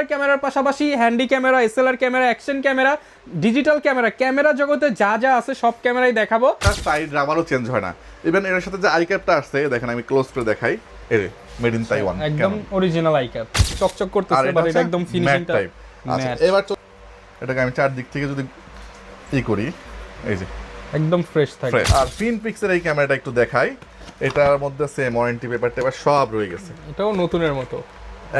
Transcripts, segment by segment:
DSLR ক্যামেরার পাশাপাশি handy camera, SLR camera, action camera, digital camera জগতে যা যা আছে সব ক্যামেরাই দেখাবো। সাইড রাবারও চেঞ্জ হয় না। ইভেন এর সাথে যে আই ক্যাপটা আসছে দেখেন, আমি ক্লোজ করে দেখাই, এই মেড ইন তাইওয়ান, একদম অরিজিনাল আই ক্যাপ, চকচক করতেছে, বাট এটা একদম ফিনিশিংটা টাইপ। আচ্ছা এবার এটাকে আমি চারদিক থেকে যদি করি, এই যে একদম ফ্রেশ থাকে। আর ফিন পিক্সের এই ক্যামেরাটা একটু দেখাই, এটার মধ্যে সেম ওয়ারেন্টি পেপার টেপার সব রয়ে গেছে, এটাও নতুনের মতো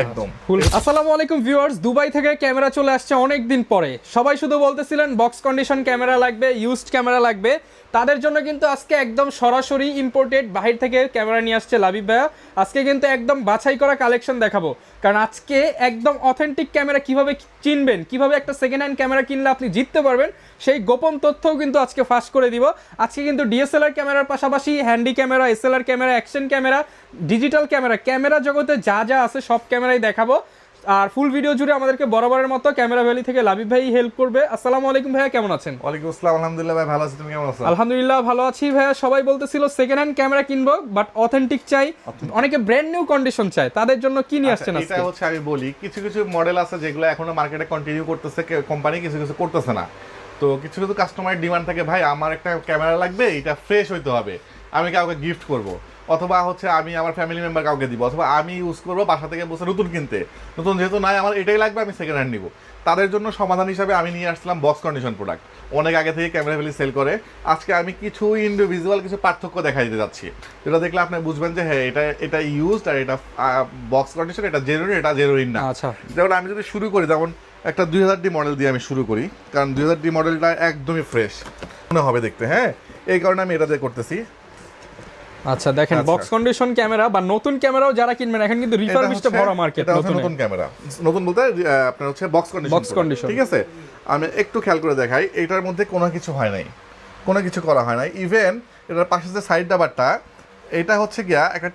একদম ফুল। আসসালামু আলাইকুম ভিউয়ার্স, দুবাই থেকে ক্যামেরা চলে আসছে অনেক দিন পরে। সবাই শুধু বলতেছিলেন বক্স কন্ডিশন ক্যামেরা লাগবে, ইউজড ক্যামেরা লাগবে, তাদের জন্য কিন্তু আজকে একদম সরাসরি ইম্পোর্টেড বাহির থেকে ক্যামেরা নিয়ে আসছে লাবিব ভাইয়া। আজকে কিন্তু একদম বাছাই করা কালেকশন দেখাবো, কারণ আজকে একদম অথেন্টিক ক্যামেরা কিভাবে চিনবেন, কিভাবে একটা সেকেন্ড হ্যান্ড ক্যামেরা কিনলে আপনি জিততে পারবেন, সেই গোপন তথ্যও কিন্তু আজকে ফাঁস করে দিব। আজকে কিন্তু ডিএসএলআর ক্যামেরার পাশাপাশি handy camera, SLR camera, action camera, digital camera জগতে যা যা আছে সব ক্যামেরাই দেখাবো। আর ফুল ভিডিও জুড়ে আমাদেরকে বরাবরের মতো ক্যামেরা ভ্যালি থেকে লাবিব ভাই হেল্প করবে। আসসালামু আলাইকুম ভাইয়া, কেমন আছেন? ওয়ালাইকুম আসসালাম, আলহামদুলিল্লাহ ভাই, ভালো আছি, তুমি কেমন আছো? আলহামদুলিল্লাহ ভালো আছি ভাইয়া। সবাই বলতেছিল সেকেন্ড হ্যান্ড ক্যামেরা কিনবো বাট অথেন্টিক চাই, অনেকে ব্র্যান্ড নিউ কন্ডিশন চায়, তাদের জন্য কি নিয়ে আসছেন আজকে? এটা হচ্ছে আমি বলি, কিছু কিছু মডেল আছে যেগুলো এখনো মার্কেটে কন্টিনিউ করতেছে কোম্পানি, কিছু কিছু করতেছে না। তো কিছু কিছু কাস্টমারের ডিমান্ড থাকে, ভাই আমার একটা ক্যামেরা লাগবে, এটা ফ্রেশ হইতে হবে, আমি কাউকে গিফট করব, অথবা হচ্ছে আমি আমার ফ্যামিলি মেম্বার কাউকে দিব, অথবা আমি ইউজ করবো বাসা থেকে বসে নতুন কিনতে, নতুন যেহেতু নাই আমার এটাই লাগবে, আমি সেকেন্ড হ্যান্ড নিব। তাদের জন্য সমাধান হিসাবে আমি নিয়ে আসলাম বক্স কন্ডিশন প্রোডাক্ট। অনেক আগে থেকে ক্যামেরা ভ্যালি সেল করে। আজকে আমি কিছু ইন্ডিভিজুয়াল কিছু পার্থক্য দেখাই দিতে যাচ্ছি, যেটা দেখলে আপনি বুঝবেন যে হ্যাঁ এটা ইউজড আর এটা বক্স কন্ডিশন, এটা জেনুইন, এটা জেনুইন না। আচ্ছা, যেমন আমি যদি শুরু করি, যেমন একটা 2000D মডেল দিয়ে আমি শুরু করি, কারণ 2000D মডেলটা একদমই ফ্রেশ মনে হবে দেখতে, হ্যাঁ, এই কারণে আমি এটা দিয়ে করতেছি। আচ্ছা দেখেন, বক্স কন্ডিশন ক্যামেরা বা নতুন ক্যামেরাও যারা কিনবেন, এখন কিন্তু রিফারবিশড ভরা মার্কেট। নতুন ক্যামেরা, নতুন বলতে আপনার হচ্ছে বক্স কন্ডিশন, ঠিক আছে? আমি একটু খেয়াল করে দেখাই, এটার মধ্যে কোনো কিছু হয় নাই, কোনো কিছু করা হয় নাই। ইভেন এটার পাশে যে সাইড ডাবারটা, এটা হচ্ছে গিয়া একটা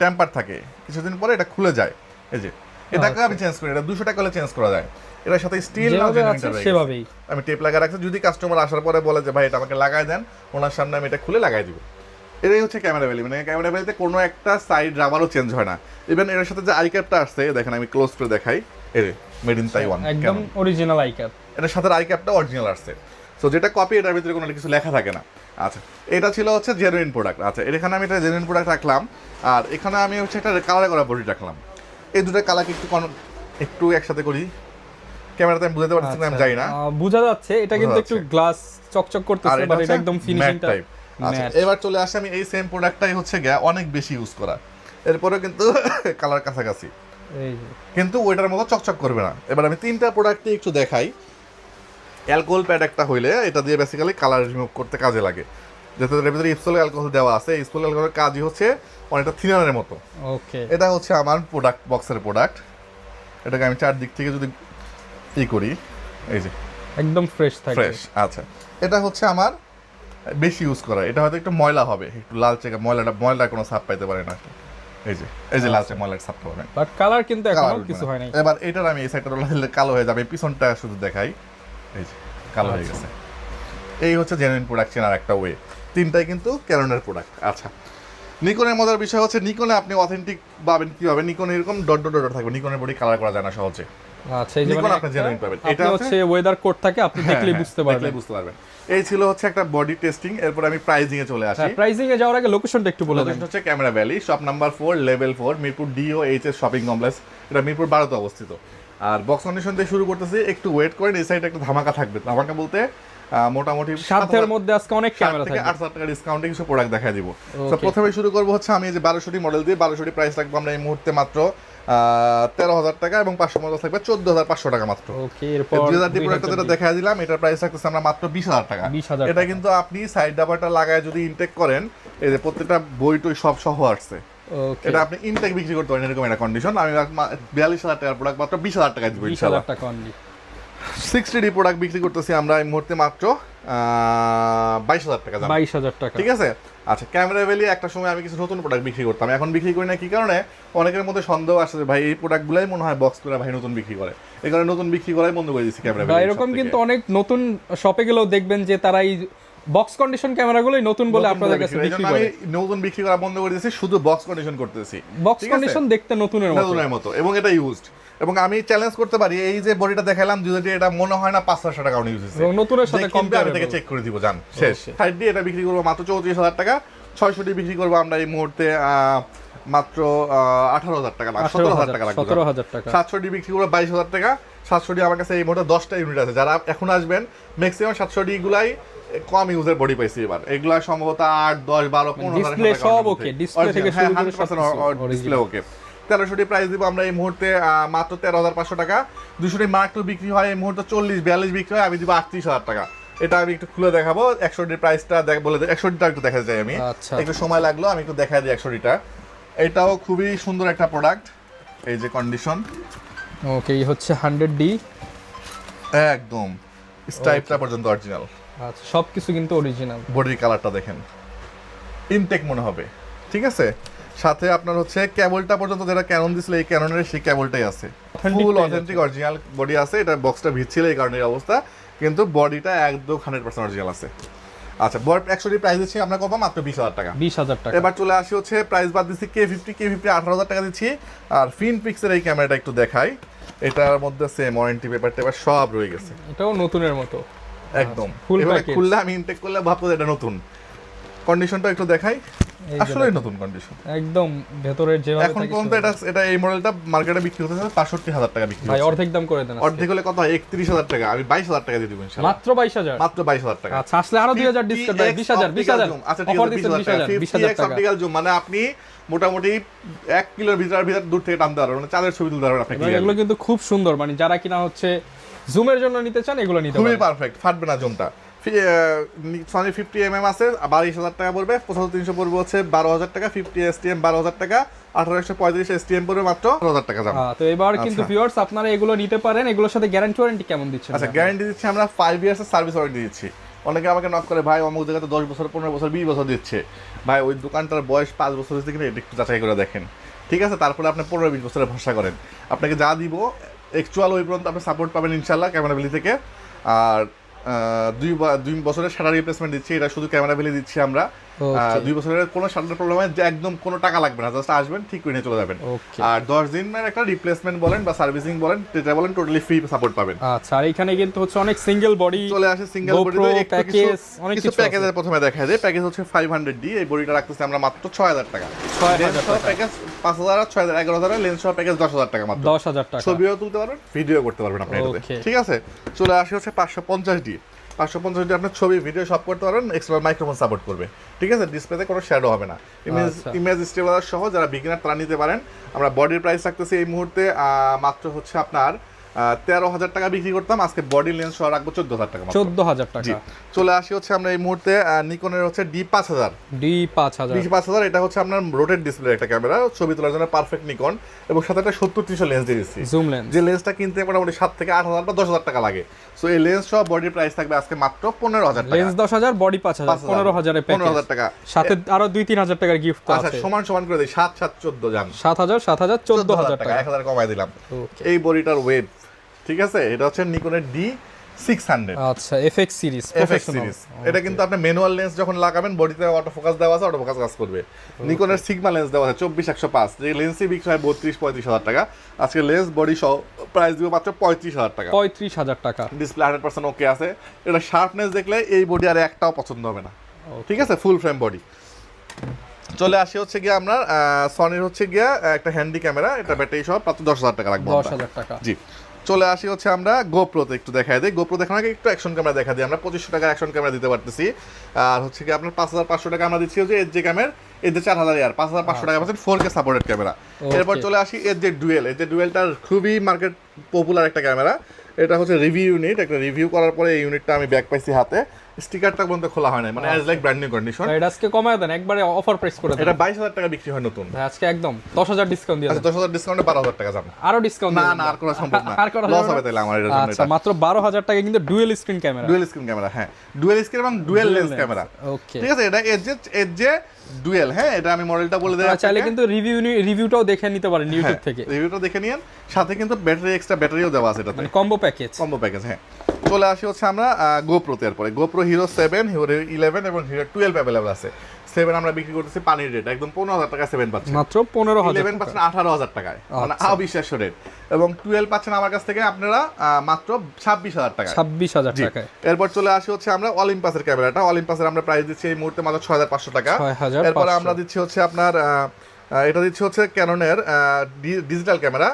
টেম্পার থাকে, কিছুদিন পরে এটা খুলে যায়, এই যে এটাকে আমি চেঞ্জ করি, এটা 200 টাকা হলে চেঞ্জ করা যায়। এটার সাথে স্টিল সেভাবেই আমি টেপ লাগা রাখছি, যদি কাস্টমার আসার পরে বলে যে ভাই এটা আমাকে লাগাই দেন, ওনার সামনে আমি এটা খুলে লাগাই দিব। এটাই হচ্ছে ক্যামেরা ভ্যালি, মানে ক্যামেরা ভ্যালিতে কোনো একটা সাইড রাবারও চেঞ্জ হয় না। ইভেন এর সাথে যে আই ক্যাপটা আসছে দেখেন, আমি ক্লোজ করে দেখাই, এই মেড ইন তাইওয়ান, একদম অরিজিনাল আই ক্যাপ। এটার সাথে আই ক্যাপটা অরিজিনাল আসছে, সো যেটা কপি, এটার ভিতরে কোনো কিছু লেখা থাকে না। আচ্ছা, এটা ছিল হচ্ছে জেনুইন প্রোডাক্ট। আচ্ছা, এখানে আমি এটা জেনুইন প্রোডাক্ট রাখলাম, আর এখানে আমি হচ্ছে একটা কালার করা বডি রাখলাম। এই দুটো কালারকে একটু একসাথে করি, ক্যামেরাতে আমি বুঝাতে পারছি না, আমি জানি না, বোঝা যাচ্ছে এটা কিন্তু একটু গ্লাস চকচক করতেছে, বাট এটা একদম ফিনিশিংটা টাইপ। আচ্ছা, এবার চলে আসে আমি এই সেম প্রোডাক্টটাই হচ্ছে গিয়া অনেক বেশি ইউজ করা, এরপরে কিন্তু কালার কাছাকাছি, কিন্তু ওইটার মতো চকচক করবে না। এবার আমি তিনটা প্রোডাক্টই একটু দেখাই। অ্যালকোহল প্যাড একটা হইলে এটা দিয়ে বেসিক্যালি কালার রিমুভ করতে কাজে লাগে, যেহেতু এর ভিতরে ইপসোল অ্যালকোহল দেওয়া আছে। ইপসোল অ্যালকোহলের কাজই হচ্ছে অনেকটা থিনারের মতো। ওকে, এটা হচ্ছে আমার প্রোডাক্ট, বক্সের প্রোডাক্ট। এটাকে আমি চারদিক থেকে যদি করি, এই যে একদম ফ্রেশ থাকে, ফ্রেশ। আচ্ছা, এটা হচ্ছে আমার বেশি ইউজ করা, এটা হয়তো একটু ময়লা হবে, একটু লালচে, ময়লাটা কোনো ছাপ পাইতে পারে না, এই যে লালচে ময়লার ছাপটা হবে, বাট কালার কিন্তু এখনো কিছু হয় নাই। এবার এটার আমি এই সাইডটা কালো হয়ে যাবে, পিছনটা শুধু দেখাই, এই যে কালো হয়ে গেছে। এই হচ্ছে জেনুইন প্রোডাক্ট চেনার একটা ওয়ে। তিনটাই কিন্তু ক্যাননের প্রোডাক্ট। আচ্ছা, নিকনের মজার বিষয় হচ্ছে, নিকনে আপনি অথেন্টিক পাবেন কিভাবে? নিকন এরকম ডট ডট ডট থাকবে, নিকনের বডি কালার করা যায় না সহজে। আচ্ছা, এই যে মানে আপনি জেনুইন পাবেন, এটা হচ্ছে ওয়েদার কোড থাকে, আপনি দেখলেই বুঝতে পারবেন। এই ছিল হচ্ছে একটা বডি টেস্টিং। এরপর আমি প্রাইজিং এ চলে আসি। প্রাইজিং এ যাওয়ার আগে লোকেশনটা একটু বলে দেন। লোকেশন হচ্ছে camera valley, shop number 4, level 4, Mirpur DOHS shopping complex, এটা মিরপুর 12 তে অবস্থিত। আর বক্স কন্ডিশন দিয়ে শুরু করতেছি, একটু ওয়েট করেন, এই সাইডে একটা ধামাকা থাকবে। ধামাকা বলতে মোটামুটি 7,000 এর মধ্যে আজকে অনেক ক্যামেরা থাকবে, 8,000 টাকা ডিসকাউন্টে কিছু প্রোডাক্ট দেখাই দিব। তো প্রথমে শুরু করব হচ্ছে আমি এই যে 1200 মডেল দিয়ে, 1200 প্রাইস রাখবো আমরা এই মুহূর্তে মাত্র 13,000 টাকা, এবং 500 মডেল থাকবে 14,500 টাকা মাত্র। ওকে, এরপর 2000 প্রোডাক্টটা যেটা দেখাই দিলাম, এটার প্রাইস রাখতেছি আমরা মাত্র 20,000 টাকা। এটা কিন্তু আপনি সাইড ডাবারটা লাগায় যদি ইনটেক করেন, এই যে প্রত্যেকটা বই টই সব সহ আসছে, এটা আপনি ইনটেক বিক্রি করতে পারেন, এরকম একটা কন্ডিশন। আমি 42,000 টাকার প্রোডাক্ট মাত্র 20,000 টাকায় দিব ইনশাআল্লাহ। 20,000 টাকা অনলি। 60D প্রোডাক্ট বিক্রি করতেছি আমরা এই মুহূর্তে মাত্র 22,000 টাকা, 22,000 টাকা, ঠিক আছে? আচ্ছা, ক্যামেরা ভ্যালি একটা সময় আমি কিছু নতুন প্রোডাক্ট বিক্রি করতাম, এখন বিক্রি করি না। কি কারণে? অনেকের মধ্যে সন্দেহ আসে যে ভাই এই প্রোডাক্টগুলাই মনে হয় বক্স করে ভাই নতুন বিক্রি করে, এই কারণে নতুন বিক্রি করাই বন্ধ করে দিয়েছি ক্যামেরা ভ্যালি। এরকম কিন্তু অনেক নতুন শপে গেলেও দেখবেন যে তারা এই বক্স কন্ডিশন ক্যামেরাগুলোই নতুন বলে আপনাদের কাছে বিক্রি করে। আমি নতুন বিক্রি করা বন্ধ করে দিয়েছি, শুধু বক্স কন্ডিশন করতেছি। বক্স কন্ডিশন দেখতে নতুনের মতো, এবং এটা ইউজড। এবং আমি চ্যালেঞ্জ করতে পারি এই যে বডিটা দেখালাম যদি এটা মনে হয় না 500 টাকা ইউজ হয়েছে এবং নতুনের সাথে আমি থেকে চেক করে দিব জান শেষ 60 দিয়ে এটা বিক্রি করব মাত্র 34000 টাকা 600 দিয়ে বিক্রি করব আমরা এই মুহূর্তে মাত্র 18000 টাকা লাগবে 17000 টাকা লাগবে 17000 টাকা 700 ডি বিক্রি করব 22000 টাকা 700 ডি আমার কাছে এই মুহূর্তে 10টা ইউনিট আছে যারা এখন আসবেন ম্যাক্সিমাম 700 ডি গুলাই কম ইউজের বডি পাইছি এবার এগুলা সম্ভবত 8 10 12 15 ডিসপ্লে সব ওকে ডিসপ্লে থেকে শুরু করে 100% ডিসপ্লে ওকে 1300 ডি প্রাইস দিব আমরা এই মুহূর্তে মাত্র 13500 টাকা 200 ডি মার্ক টু বিক্রি হয় এই মুহূর্তে 40 42 বিক্রি হয় আমি দিব 38000 টাকা এটা আমি একটু খুলে দেখাবো 100 ডি প্রাইসটা বলে 100 ডিটা একটু দেখা যায় আমি একটু সময় লাগলো আমি একটু দেখাই দিই 100 ডিটা এটাও খুবই সুন্দর একটা প্রোডাক্ট এই যে কন্ডিশন ওকে এই হচ্ছে 100 ডি একদম স্টাইপটা পর্যন্ত অরিজিনাল আচ্ছা সবকিছু কিন্তু অরিজিনাল বডির কালারটা দেখেন ইনটেক মনে হবে ঠিক আছে সাথে আপনার হচ্ছে কেবলটা পর্যন্ত যেটা ক্যানন দিছিল এই ক্যাননের সেই কেবলটাই আছে ফুল অথেন্টিক অরিজিনাল বডি আছে এটা বক্সটা ভিজছিল এই কারণে অবস্থা কিন্তু বডিটা একদম 100% অরিজিনাল আছে আচ্ছা বড় 100 ডি প্রাইস দিচ্ছি আমরা কত মাত্র 20000 টাকা 20000 টাকা এবার চলে আসি হচ্ছে প্রাইস বাদ দিচ্ছি K50 18000 টাকা দিচ্ছি আর ফিনপিক্সের এই ক্যামেরাটা একটু দেখাই এটার মধ্যে সেম ওয়ারেন্টি পেপার টেপার সব রয়ে গেছে এটাও নতুনের মতো একদম ফুল এবারে প্যাকেজ খুললে আমি ইনটেক করলে ভাবতো এটা নতুন কন্ডিশনটা একটু দেখাই আসলেই নতুন কন্ডিশন একদম ভেতরের যেভাবে এখন পর্যন্ত এটা এই মডেলটা মার্কেটে বিক্রি হতেছে 65000 টাকা বিক্রি ভাই হচ্ছে অর্ধেক দাম করে দেন অর্ধেক হলে কত হয় 31000 টাকা আমি 22000 টাকা দিয়ে দিব ইনশাআল্লাহ মাত্র 22000 মাত্র 22000 টাকা আচ্ছা আসলে আরো 2000 ডিসকাউন্ট ভাই 20000 আচ্ছা ঠিক আছে 20000 টাকা 20000 জুম মানে আপনি মোটামুটি 1 কিলোর ভিতর দূর থেকে টানতে পারবেন মানে চাঁদের ছবি তুলতে পারবেন আপনি এগুলো কিন্তু খুব সুন্দর মানে যারা কিনা হচ্ছে জুমের জন্য নিতে চান এগুলো নিতে খুবই পারেন পারফেক্ট ফাটবে না জুমটা সনি 50 আছে 22000 টাকা পড়বে 75300 পড়বে হচ্ছে 12000 টাকা 50 STM 12000 টাকা 1835 STM পড়বে মাত্র 10000 টাকা যাবে তো এবার কিন্তু ভিউয়ার্স আপনারা এগুলো নিতে পারেন এগুলোর সাথে গ্যারান্টি ওয়ারেন্টি কেমন দিচ্ছেন আচ্ছা গ্যারান্টি দিচ্ছি আমরা 5 ইয়ার্স এর সার্ভিস ওয়ারেন্টি দিচ্ছি অনেকে আমাকে নক করে ভাই অমুক জায়গাতে 10 বছর 15 বছর 20 বছর দিচ্ছে ভাই ওই দোকানটার বয়স 5 বছর হয়েছে কিনা এটা একটু যাচাই করে দেখেন ঠিক আছে তারপরে আপনি 15-20 বছরের ভরসা করেন আপনাকে যা দিব অ্যাকচুয়াল ওই পর্যন্ত আপনি সাপোর্ট পাবেন ইনশাআল্লাহ ক্যামেরাবিলি থেকে আর 2 বছরের শাটার রিপ্লেসমেন্ট দিচ্ছি এটা শুধু ক্যামেরাবিলি দিচ্ছি আমরা 2 বছরের কোনো শাটার প্রবলেম হয় যে একদম কোনো টাকা লাগবে না জাস্ট আসবেন ঠিক করে নিয়ে চলে যাবেন আর 10 দিনের একটা রিপ্লেসমেন্ট বলেন বা সার্ভিসিং বলেন যেটা বলেন টোটালি ফ্রি সাপোর্ট পাবেন আচ্ছা আর এখানে কিন্তু হচ্ছে অনেক সিঙ্গেল বডি চলে আসে সিঙ্গেল বডিতে একটু প্যাকেজ অনেক কিছু প্যাকেজের প্রথমে দেখা যায় প্যাকেজ হচ্ছে 500 ডি এই বডিটা রাখতেছি আমরা মাত্র 6000 টাকা 6000 টাকা প্যাকেজ 5000 6000 11000 লেন্স সহ প্যাকেজ 10000 টাকা মাত্র 10000 টাকা ছবিও তুলতে পারবেন ভিডিও করতে পারবেন আপনি এটাতে ঠিক আছে চলে আসে হচ্ছে 550 ডি 550 ডি আপনার ছবি ভিডিও সব করতে পারবেন এক্সটার্নাল মাইক্রোফোন সাপোর্ট করবে ঠিক আছে ডিসপ্লেতে কোনো শ্যাডো হবে না ইমেজ স্টেবিলাইজার সহ যারা বিগিনার তারা নিতে পারেন আমরা বডির প্রাইস রাখতেছি এই মুহূর্তে মাত্র হচ্ছে আপনার 13000 টাকা বিক্রি করতাম আজকে বডি লেন্স সহ রাখবো 14000 টাকা 14000 টাকা চলে আসি হচ্ছে আমরা এই মুহূর্তে নিকনের হচ্ছে D5000 এটা হচ্ছে আপনার রোটেট ডিসপ্লে একটা ক্যামেরা ছবি তোলার জন্য পারফেক্ট নিকন এবং সাথে একটা 70-300 লেন্স দিয়ে দিচ্ছি জুম লেন্স যে লেন্সটা কিনতে মোটামুটি 7 থেকে 8000 বা 10000 টাকা লাগে সো এই লেন্স সহ বডির প্রাইস থাকবে আজকে মাত্র 15000 টাকা লেন্স 10000 বডি 5000 15000 এর প্যাকেজ 15000 টাকা সাথে আরো 2-3000 টাকার গিফট আছে আচ্ছা সমান করে দেই 7 7 14 জান 7000 14000 টাকা 1000 কমাই দিলাম এই বডিটার ওয়েট ঠিক আছে এটা হচ্ছে নিকনের D600 আচ্ছা FX সিরিজ এটা কিন্তু আপনি ম্যানুয়াল লেন্স যখন লাগাবেন বডিতে অটো ফোকাস দেওয়া আছে অটো ফোকাস কাজ করবে নিকনের সিগমা লেন্স দেওয়া আছে 24105 যে লেন্সই বিক্রি হয় 32-35 টাকা আজকে লেন্স বডি সহ প্রাইস দিব মাত্র 35000 টাকা 35000 টাকা ডিসপ্লে 100% ওকে আছে এটা শার্পনেস দেখলে এই বডি আর একটাও পছন্দ হবে না ঠিক আছে ফুল ফ্রেম বডি চলে আসি হচ্ছে গিয়ে আপনার সনির হচ্ছে গিয়ে একটা হ্যান্ডি ক্যামেরা এটা ব্যাটারি সহ মাত্র 10000 টাকা লাগবে 10000 টাকা জি চলে আসি হচ্ছে আমরা গোপ্রোতে একটু দেখাই দিই গোপ্রো দেখানোর আগে একটু অ্যাকশন ক্যামেরা দেখা দিই আমরা 2500 টাকা অ্যাকশন ক্যামেরা দিতে পারতেছি আর হচ্ছে কি আপনার 5500 টাকা আমরা দিচ্ছি হচ্ছে এজে ক্যামেরা এজে 4000 আর 5500 টাকা পাচ্ছেন 4K সাপোর্টেড ক্যামেরা এরপর চলে আসি এজে ডুয়েলটার খুবই মার্কেট পপুলার একটা ক্যামেরা এটা হচ্ছে রিভিউ ইউনিট একটা রিভিউ করার পরে এই ইউনিটটা আমি ব্যাক পাইছি হাতে স্টিকারটা পর্যন্ত খোলা হয় না মানে as like brand new condition এটা আজকে কমায় দেন একবারে অফার প্রাইস করে দেন এটা 22000 টাকা বিক্রি হয় নতুন ভাই আজকে একদম 10000 ডিসকাউন্ট দিয়ে দেন আচ্ছা 10000 ডিসকাউন্টে 12000 টাকা যাবে আরো ডিসকাউন্ট না না আর করা সম্ভব না লস হবে তাহলে আমার এর জন্য আচ্ছা মাত্র 12000 টাকা কিন্তু ডুয়াল স্ক্রিন ক্যামেরা হ্যাঁ ডুয়াল স্ক্রিন এবং ডুয়াল লেন্স ক্যামেরা ওকে ঠিক আছে এটা এজে ডুয়াল হ্যাঁ এটা আমি মডেলটা বলে দেই চাইলে কিন্তু রিভিউটাও দেখে নিতে পারেন ইউটিউব থেকে রিভিউটা দেখে নিন সাথে কিন্তু এক্সট্রা ব্যাটারিও দেওয়া আছে এটাতে মানে কম্বো প্যাকেজ হ্যাঁ চলে আসি হচ্ছে আমরা গোপ্রোতে। এরপরে গোপ্রো হিরো 7, হিরো 11 এবং হিরো 12 অ্যাভেলেবল আছে। 7 আমরা বিক্রি করতেছি পানির রেট একদম 15,000 টাকা 7 পাচ্ছেন, মাত্র 15,000। 11 পাচ্ছেন 18,000 টাকায়, মানে অবিশ্বাস্য রেট। এবং 12 পাচ্ছেন আমার কাছ থেকে আপনারা মাত্র 26,000 টাকা। 26,000 টাকায়। এরপর চলে আসি হচ্ছে আমরা অলিম্পাসের ক্যামেরাটা। অলিম্পাসের আমরা প্রাইস দিচ্ছি এই মুহূর্তে মাত্র 6,500 টাকা। এরপর আমরা দিচ্ছি হচ্ছে আপনার এটা দিচ্ছি হচ্ছে ক্যাননের ডিজিটাল ক্যামেরা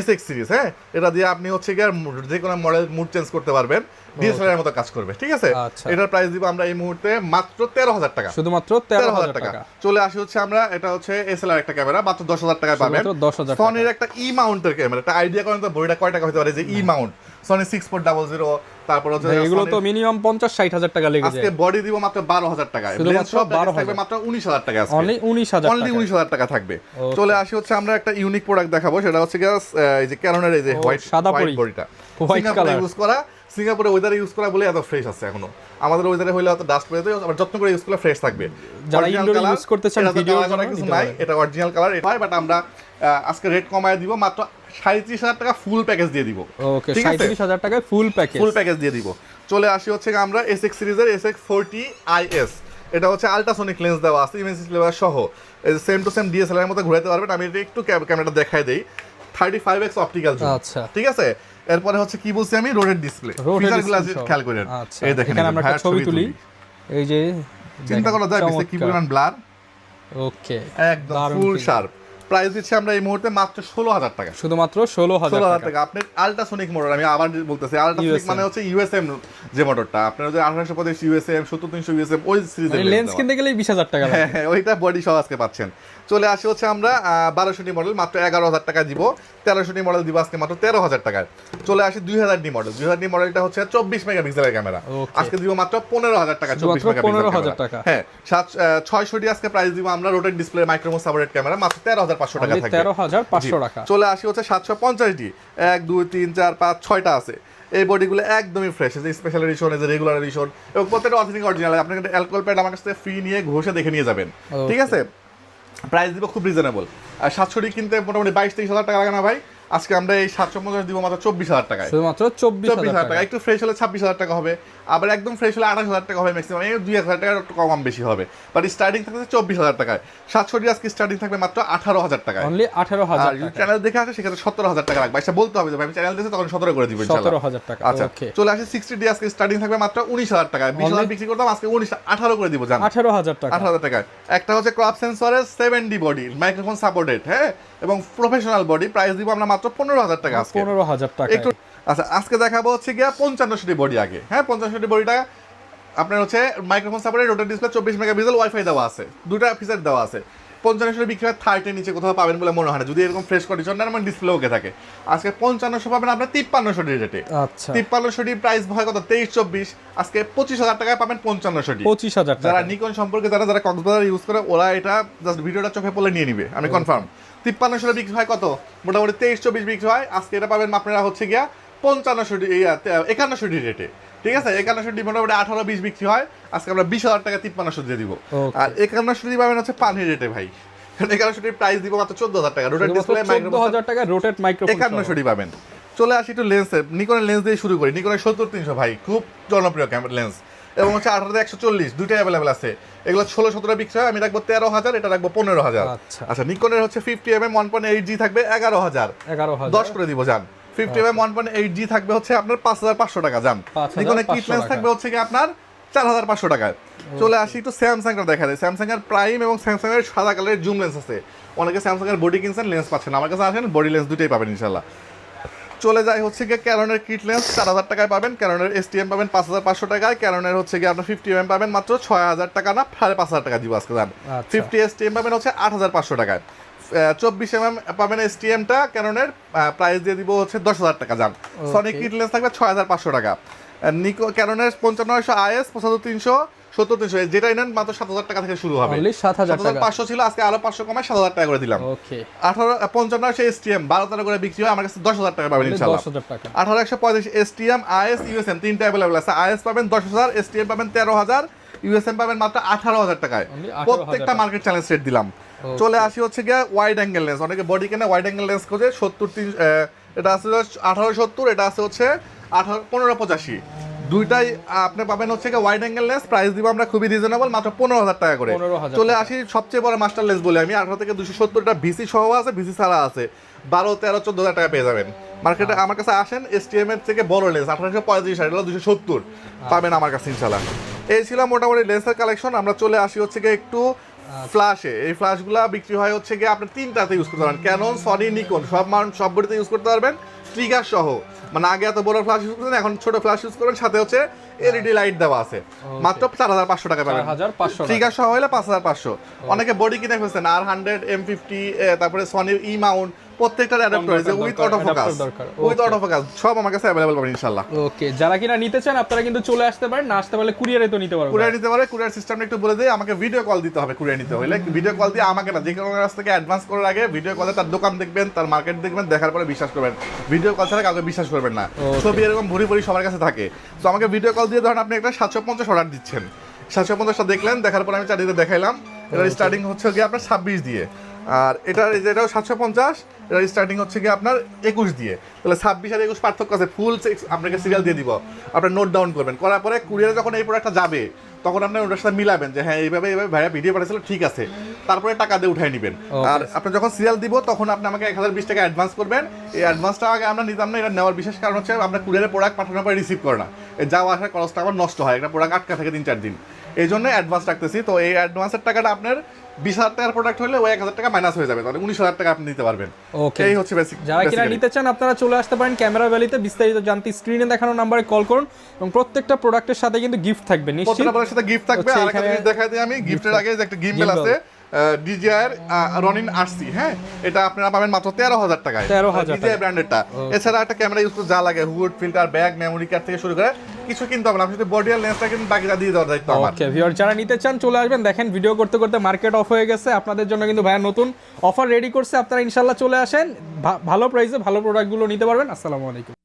SX সিরিজ। হ্যাঁ, এটা দিয়ে আপনি হচ্ছে গিয়ে যে কোনো মডেল মুড চেঞ্জ করতে পারবেন, ডিএসএলআর এর মতো কাজ করবে। ঠিক আছে, এটার প্রাইস দিব আমরা এই মুহূর্তে মাত্র 13,000 টাকা, শুধুমাত্র 13,000 টাকা। চলে আসি হচ্ছে আমরা এটা হচ্ছে এসএলআর একটা ক্যামেরা, মাত্র 10,000 টাকায় পাবেন। সনির একটা ই মাউন্টের ক্যামেরা, একটা আইডিয়া করেন তো বডিটা কয় টাকা হতে পারে, যে ই মাউন্ট সনি 6400। তারপর হচ্ছে এগুলো তো মিনিমাম 50-60 হাজার টাকা লেগে যায়। আজকে বডি দিব মাত্র 12,000 টাকায়, লেন্স সব থাকবে মাত্র 19,000 টাকা, আজকে অনলি 19,000 টাকা থাকবে। চলে আসি হচ্ছে আমরা একটা ইউনিক প্রোডাক্ট দেখাবো, সেটা হচ্ছে এই যে ক্যাননের এই যে হোয়াইট বডিটা, হোয়াইট কালার ইউজ করা, সিঙ্গাপুরে ওয়েদারে ইউজ করা বলে এত ফ্রেশ আছে এখনো। আমাদের ওয়েদারে হইলে হয়তো ডাস্ট পেয়ে যায়, আবার যত্ন করে ইউজ করলে ফ্রেশ থাকবে। যারা ইনডোর ইউজ করতে চান ভিডিও করা কিছু নাই, এটা অরিজিনাল কালার হয়, বাট আমরা আজকে রেট কমায় দিব, মাত্র 37,000 টাকা ফুল প্যাকেজ দিয়ে দিব। ওকে, 37,000 টাকায় ফুল প্যাকেজ দিয়ে দিব। চলে আসি হচ্ছে আমরা SX সিরিজের SX40 IS। এটা হচ্ছে আল্ট্রাসোনিক লেন্স দেওয়া আছে, ইমেজ লেভেল সহ, সেম টু সেম DSLR এর মতো ঘুরাইতে পারবেন। আমি এটা একটু ক্যামেরাটা দেখাই দেই, 35x অপটিক্যাল জুম। আচ্ছা, ঠিক আছে। এরপরে হচ্ছে কি বলছি আমি, রোডের ডিসপ্লে, ফিচারগুলো খেয়াল করেন। এই দেখেন এখানে আমরা একটা ছবি তুলি, এই যে চিন্তা করা যায় পিছে কি পরিমাণ ব্লার। ওকে, একদম ফুল শার্প। প্রাইস দিচ্ছি আমরা এই মুহূর্তে মাত্র 16,000 টাকা, শুধুমাত্র 16,000 টাকা। আপনি আল্ট্রাসোনিক মোটর, আমি আবার বলতেছি আল্ট্রাসোনিক মানে হচ্ছে ইউএসএম যে মোটরটা, আপনার যে 1825 ইউএসএম 70300 ইউএসএম ওই সিরিজের লেন্স কিনতে গেলেই 20,000 টাকা লাগে। হ্যাঁ, ওইটা বডি সহ আজকে পাচ্ছেন। চলে আসি হচ্ছে আমরা 1200 মডেল মাত্র 11,000 টাকা দিব। 1300 মডেল দিব আজকে মাত্র 13,000 টাকায়। চলে আসি 2000 মডেল। 2000 মডেলটা হচ্ছে 24 মেগাপিক্সেলের ক্যামেরা, আজকে দিব মাত্র 15,000 টাকা। 24 মেগাপিক্সেলের টাকা। হ্যাঁ, 600 আজকে প্রাইস দিব আমরা, rotate display microphone supported camera, মাত্র 13,500 টাকা থাকবে। 13,500 টাকা। চলে আসি হচ্ছে 750 1 2 3 4 5 6টা আছে। এই বডিগুলো একদমই ফ্রেশ, যে স্পেশাল এডিশন, এই যে রেগুলার এডিশন, এবং প্রত্যেকটা অথেন্টিক অরিজিনাল। আপনি অ্যালকোহল প্যাড আমার কাছ থেকে ফ্রি নিয়ে ঘষে দেখে নিয়ে যাবেন। ঠিক আছে, প্রাইস দিব খুব রিজনেবল। আর 700 কিনতে মোটামুটি 22-23 হাজার টাকা লাগে না ভাই? আজকে আমরা এই 750 দিব মাত্র 24,000 টাকায়, মাত্র 24,000 টাকা। একটু ফ্রেশ হলে 26,000 টাকা হবে, আবার একদম ফ্রেশ হলে 28,000 টাকা হবে ম্যাক্সিমাম, এই 2,000 টাকা একটু কম বেশি হবে, বাট স্টার্টিং থাকবে 24,000 টাকায়। 700 আজকে স্টার্টিং থাকবে মাত্র 18,000 টাকায়, অনলি 18,000 টাকা। চ্যানেল দেখে আসে সেক্ষেত্রে 17,000 টাকা লাগবে, এটা বলতে হবে যে আমি চ্যানেল দেখে তখন 17 করে দিব ইনশাআল্লাহ। 17,000 টাকা। আচ্ছা, চলে আসি 60 আজকে স্টার্টিং থাকবে মাত্র 19,000 টাকায়। 20,000 বিক্রি করতাম, আজকে 18 করে দিব জান, 18,000 টাকা। 18,000 টাকায়। একটা হচ্ছে ক্রপ সেন্সরের 7D বডি, মাইক্রোফোন সাপোর্টেড, হ্যাঁ, এবং প্রফেশনাল বডি, প্রাইস দিব আমরা মাত্র 15,000 টাকা আজকে। 15,000 টাকা একটু। আচ্ছা, আজকে দেখাবো হচ্ছে গিয়া 55 বডি আগে। হ্যাঁ, 55 বডিটা আপনার হচ্ছে microphone supported, rotate display, 24 megapixel, wifi দেওয়া আছে, দুটা ফিচার দেওয়া আছে। 55 বিক্রি হয় 30 নিচে কোথাও পাবেন বলে মনে হয় না, যদি এরকম ফ্রেশ কন্ডিশন না মানে ডিসপ্লে ওকে থাকে। আজকে 55 পাবেন আপনার 53 রেটে। আচ্ছা, 53 প্রাইস হয় কত, 23-24, আজকে 25,000 টাকায় পাবেন 55। 25,000 টাকা। যারা নিকন সম্পর্কে যারা কক্সবাজার ইউজ করে, ওরা এটা জাস্ট ভিডিওটা চোখে পড়লে নিয়ে নিবে, আমি কনফার্ম। 53 বিক্রি হয় কত, মোটামুটি 23-24 বিক্রি হয়, আজকে এটা পাবেন আপনারা হচ্ছে গিয়া 51 রেটে। ঠিক আছে, 51 মোটামুটি 18-20 বিক্রি হয়, আজকে আমরা 20,000 টাকা 53 দিয়ে দিব। আর 51 পাবেন হচ্ছে পানির রেটে ভাই, 51 প্রাইস দিব মাত্র 14,000 টাকা, রোটেট ডিসপ্লে 14,000 টাকা, রোটেট মাইক্রোফোন 51 পাবেন। চলে আসি একটু লেন্সের, নিকনের লেন্স দিয়ে শুরু করি। নিকনের 70-300 ভাই খুব জনপ্রিয় লেন্স, এবং হচ্ছে 18-140 দুইটাই অ্যাভেলেবেল আছে। এগুলো 16-17 বিক্রি হয়, আমি রাখবো 13,000, এটা রাখবো 15,000। আচ্ছা, নিকনের হচ্ছে 50mm 1.8G থাকবে 11,000, 10 করে দিব জান। 50mm 1.8G থাকবে হচ্ছে আপনার 5,500 টাকা জান। নিকনের কিট লেন্স থাকবে হচ্ছে কি আপনার 4,500 টাকায়। চলে আসি একটু স্যামসাংটা দেখা যায়। স্যামসাং এর প্রাইম এবং স্যামসাং এর সাদা কালারের জুম লেন্স আছে। অনেকে স্যামসাং এর বডি কিনছেন, লেন্স পাচ্ছেন, আমার কাছে আসেন, বডি লেন্স দুটোই পাবেন ইনশাআল্লাহ। চলে যায় হচ্ছে গিয়ে ক্যাননের কিট লেন্স 4,000 টাকায় পাবেন, ক্যাননের STM পাবেন 5,500 টাকায়, ক্যাননের হচ্ছে গিয়ে আপনার 50mm পাবেন মাত্র 6,000 টাকা না 5,500 টাকা দিব আজকে জান। 50 STM পাবেন হচ্ছে 8,500 টাকায়। 24mm পাবেন STMটা ক্যাননের, প্রাইস দিয়ে দিব হচ্ছে 10,000 টাকা জান। সনি কিট লেন্স থাকবে 6,500 টাকা। নিকো ক্যাননের 5500 IS 7500 70-300 যেটাই নেন মাত্র 7,000 টাকা থেকে শুরু হবে। 7,500 ছিল, আজকে আরো 500 কমায় 7,000 টাকা করে দিলাম। 55 STM 12 করে বিক্রি হয়, আমার কাছে 10,000 টাকা পাবেন ইনশাআল্লাহ। 18-135 STM IS USM তিনটা अवेलेबल আছে। IS পাবেন 10,000, STM পাবেন 13,000, USM পাবেন মাত্র 18,000 টাকায়। প্রত্যেকটা মার্কেট চ্যালেঞ্জ রেট দিলাম। চলে আসি হচ্ছে গিয়ে ওয়াইড অ্যাঙ্গেল লেন্স। অনেকে বডি কেনে ওয়াইড অ্যাঙ্গেল লেন্স খোঁজে, 70-300 এটা আছে 1870, এটা আছে হচ্ছে 1585 দুইটাই আপনি পাবেন হচ্ছে ওয়াইড অ্যাঙ্গেল লেন্স, প্রাইস দিব আমরা খুবই রিজনেবল, মাত্র 15,000 টাকা করে। 15,000 চলে আসি সবচেয়ে বড় মাস্টার লেন্স বলে আমি 18 থেকে 270, এটা ভিসি সহ আছে, ভিসি ছাড়া আছে, 12, 13, 14,000 টাকা পেয়ে যাবেন মার্কেটে। আমার কাছে আসেন, এসটিএম এর থেকে বড় লেন্স 1835, এটা হলো 270 পাবেন আমার কাছে ইনশাআল্লাহ। এই ছিল মোটামুটি লেন্সের কালেকশন। আমরা চলে আসি হচ্ছে একটু ফ্ল্যাশে। এই ফ্ল্যাশগুলো বিক্রি হয় হচ্ছে আপনি তিনটাতে ইউজ করতে পারবেন, ক্যানন, সনি, নিকন, সব বডিতে ইউজ করতে পারবেন, ট্রিগার সহ। মানে আগে এত বড় ফ্ল্যাশ ইউজ করতেন, এখন ছোট ফ্ল্যাশ ইউজ করবেন, সাথে হচ্ছে এলইডি লাইট দেওয়া আছে, মাত্র 4,500 টাকা পাবেন। 4,500 ট্রিগার সহ হলে 5,500। অনেকে বডি কিনে ফেলছেন R100, M50, তারপরে সনি ই মাউন্ট, প্রত্যেকটার অ্যাডাপ্টার আছে উইথ অটোফোকাস, সব আমার কাছে अवेलेबल পাবেন ইনশাআল্লাহ। ওকে, যারা কিনা নিতে চান আপনারা কিন্তু চলে আসতে পারেন, না আসতে পারলে কুরিয়ারে তো নিতে পারবেন। কুরিয়ার নিতে পারে, কুরিয়ার সিস্টেমটা একটু বলে দেই। আমাকে ভিডিও কল দিতে হবে কুরিয়ার নিতে হলে। ভিডিও কল দিয়ে আমাকে না, যে কোনো কাছ থেকে অ্যাডভান্স করার আগে ভিডিও কলে তার দোকান দেখবেন, তার মার্কেট দেখবেন, দেখার পরে বিশ্বাস করবেন। ভিডিও কল ছাড়া কাউকে বিশ্বাস করবেন না, ছবি এরকম ভরি ভরি সবার কাছে থাকে। তো আমাকে ভিডিও কল দিয়ে ধরেন আপনি একটা 750 অর্ডার দিচ্ছেন, 750টা দেখলেন, দেখার পরে আমি চারিদিকে দেখাইলাম, এটার স্টার্টিং হচ্ছে আপনার 26 দিয়ে, আর এটাও 750, এটার স্টার্টিং হচ্ছে আপনার 21 দিয়ে। তাহলে 26 আর 21 পার্থক্য আছে। ফুল আপনাকে সিরিয়াল দিয়ে দিব, আপনার নোট ডাউন করবেন, করার পরে কুরিয়ারে যখন এই প্রোডাক্টটা যাবে তখন আপনি ওটার সাথে মিলাবেন যে হ্যাঁ এইভাবে ভাইয়া ভিডিও পাঠাচ্ছিল, ঠিক আছে, তারপরে টাকা দিয়ে উঠাই নেবেন। আর আপনি যখন সিরিয়াল দিব তখন আপনি আমাকে 1020 টাকা অ্যাডভান্স করবেন। এই অ্যাডভান্সটা আগে আমরা নিতাম না, এটা নেওয়ার বিশেষ কারণ হচ্ছে আমরা কুরিয়ারে প্রোডাক্ট পাঠানোর পরে রিসিভ করে না, এই যাওয়া আসার খরচটা আমার নষ্ট হয়, একটা প্রোডাক্ট আটকা থাকে 3-4 দিন, এই জন্য অ্যাডভান্স রাখতেছি। তো এই অ্যাডভান্সের টাকাটা আপনার 20,000 টাকার প্রোডাক্ট হলে ওই 1,000 টাকা মাইনাস হয়ে যাবে, তাহলে 19,000 টাকা আপনি নিতে পারবেন। ওকে, এই হচ্ছে বেসিক। যারা কিনা নিতে চান আপনারা চলে আসতে পারেন ক্যামেরা ভ্যালিতে। বিস্তারিত জানতে স্ক্রিনে দেখানো নম্বরে কল করুন, এবং প্রত্যেকটা প্রোডাক্টের সাথে কিন্তু গিফট থাকবে নিশ্চিত। প্রত্যেকটা প্রোডাক্টের সাথে গিফট থাকবে। আর একটা জিনিস দেখাই দিই আমি, গিফটের আগে যে একটা গিম্বেল আছে DJI রনিন RC, হ্যাঁ, এটা আপনারা পাবেন মাত্র 13,000 টাকায়, 13,000 DJI ব্র্যান্ডেরটা। এছাড়া একটা ক্যামেরা ইউজ করতে যা লাগে, hood, filter, bag, memory card থেকে শুরু করে কিছু কিনতে হবে না, আপনি শুধু বডি আর লেন্সটা কিন্তু বাকিটা দিয়ে দেওয়ার দায়িত্ব আমার। ওকে ভিউয়ার, যারা নিতে চান চলে আসবেন। দেখেন ভিডিও করতে করতে মার্কেট অফ হয়ে গেছে, আপনাদের জন্য কিন্তু ভাইয়া নতুন অফার রেডি করছে, আপনারা ইনশাআল্লাহ চলে আসেন, ভালো প্রাইসে ভালো প্রোডাক্টগুলো নিতে পারবেন। আসসালামু আলাইকুম।